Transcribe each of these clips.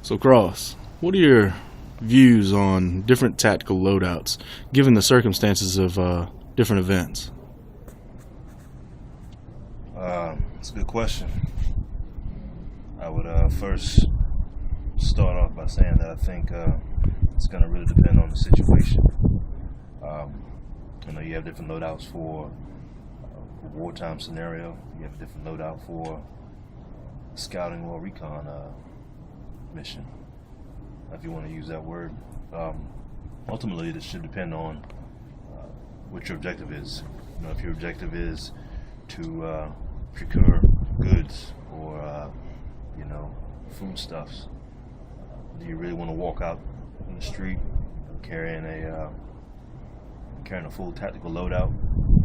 So, Cross, what are your views on different tactical loadouts, given the circumstances of different events? It's a good question. I would first start off by saying that I think it's going to really depend on the situation. You have different loadouts for a wartime scenario. You have a different loadout for scouting or recon mission, if you want to use that word. Ultimately, this should depend on what your objective is. If your objective is to procure goods or foodstuffs, do you really want to walk out in the street carrying a full tactical loadout?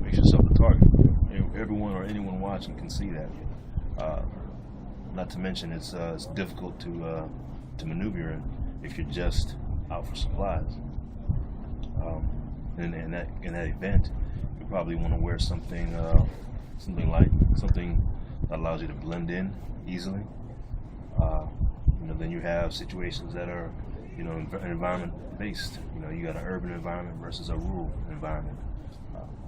Makes yourself a target. Everyone or anyone watching can see that. Not to mention, it's difficult to maneuver in if you're just out for supplies. In that event, you probably want to wear something light, something that allows you to blend in easily. Then you have situations that are, environment based. You got an urban environment versus a rural environment.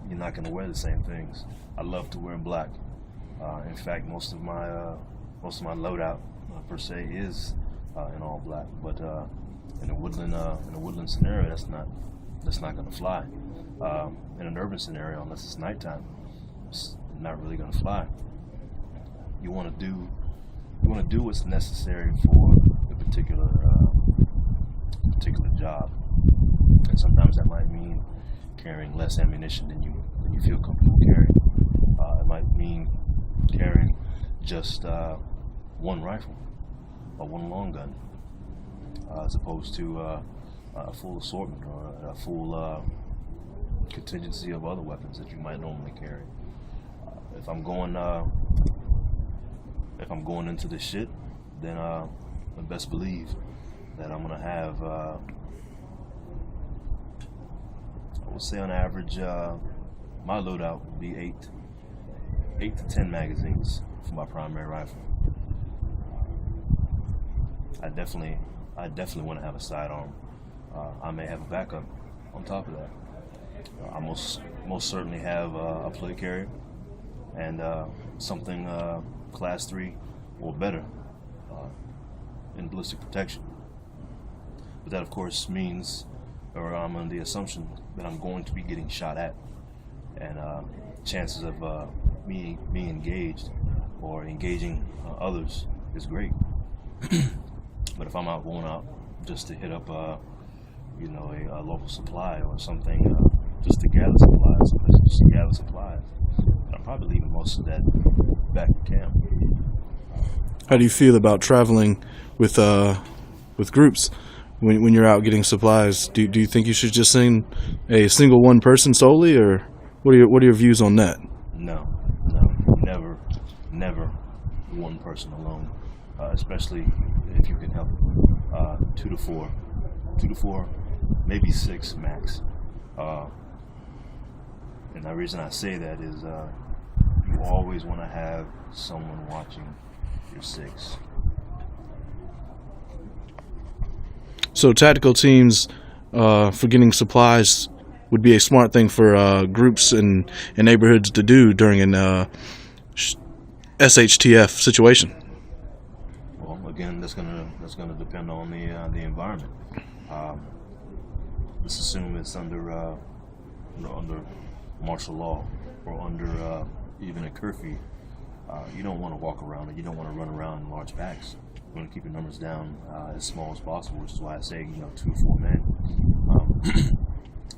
You're not going to wear the same things. I love to wear black. In fact, most of my loadout per se is in all black. But in a woodland scenario, that's not going to fly. In an urban scenario, unless it's nighttime, it's not really going to fly. You want to do what's necessary for the particular job, and sometimes that might mean carrying less ammunition than you feel comfortable carrying. It might mean carrying just one rifle or one long gun, as opposed to a full assortment or a full contingency of other weapons that you might normally carry. If I'm going into the shit, then I best believe that I'm gonna have, I would say on average, my loadout would be 8 to 10 magazines for my primary rifle. I definitely want to have a sidearm. I may have a backup on top of that. I most certainly have a plate carrier and something class 3 or better in ballistic protection. But that, of course, means, or I'm under the assumption that I'm going to be getting shot at, and chances of me being engaged or engaging others is great. But if I'm going out just to hit up a local supply or something, just to gather supplies, I'm probably leaving most of that back in camp. How do you feel about traveling with groups when you're out getting supplies? Do you think you should just send a single one person solely, or what are your views on that? No, never one person alone, especially if you can help it. 2 to 4, maybe 6 max. And the reason I say that is you always want to have someone watching your 6. So tactical teams for getting supplies would be a smart thing for groups and neighborhoods to do during an SHTF situation. Well, again, that's gonna depend on the environment. Let's assume it's under martial law or under even a curfew. You don't want to walk around, and you don't want to run around in large packs. You want to keep your numbers down as small as possible, which is why I say 2 to 4 men.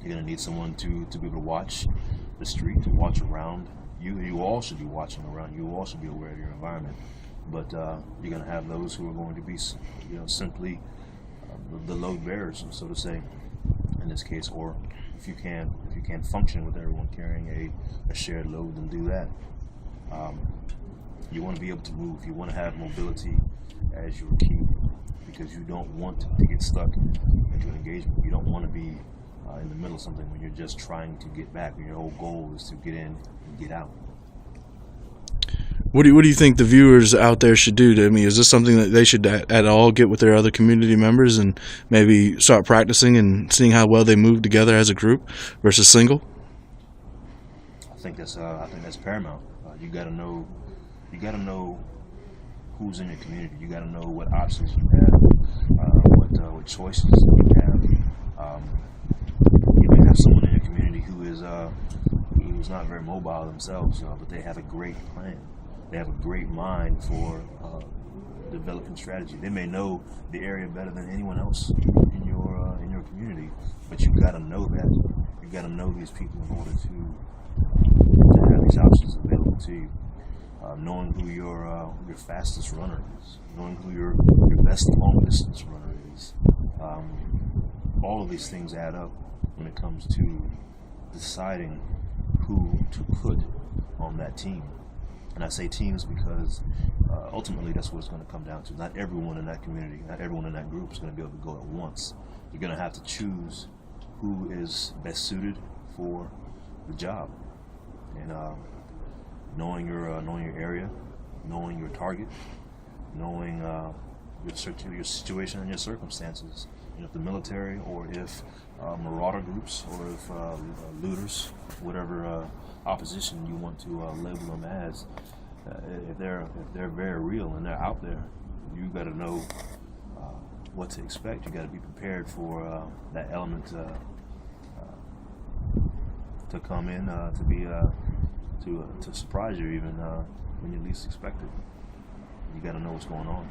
You're going to need someone to be able to watch the street, to watch around. You all should be watching around. You all should be aware of your environment. But you're going to have those who are going to be, simply the load bearers, so to say, in this case. Or if you can't function with everyone carrying a shared load, then do that. You want to be able to move. You want to have mobility as your key, because you don't want to get stuck into an engagement. You don't want to be in the middle of something when you're just trying to get back, when your whole goal is to get in and get out. What do you think the viewers out there should do? I mean, is this something that they should at all get with their other community members and maybe start practicing and seeing how well they move together as a group versus single? I think that's paramount. You got to know who's in your community. You got to know what options you have, what choices you have. You may have someone in your community who's not very mobile themselves, but they have a great plan. They have a great mind for developing strategy. They may know the area better than anyone else in your community, but you got to know that. You got to know these people in order to have these options available to you. Knowing who your fastest runner is, knowing who your best long distance runner is. All of these things add up when it comes to deciding who to put on that team. And I say teams because ultimately that's what it's going to come down to. Not everyone in that community, not everyone in that group is going to be able to go at once. You're going to have to choose who is best suited for the job. And knowing your area, knowing your target, knowing your situation and your circumstances. If the military, or if marauder groups, or if looters, whatever opposition you want to label them as, if they're very real and they're out there, you got to know what to expect. You got to be prepared for that element to come in, to surprise you even when you least expect it. You got to know what's going on.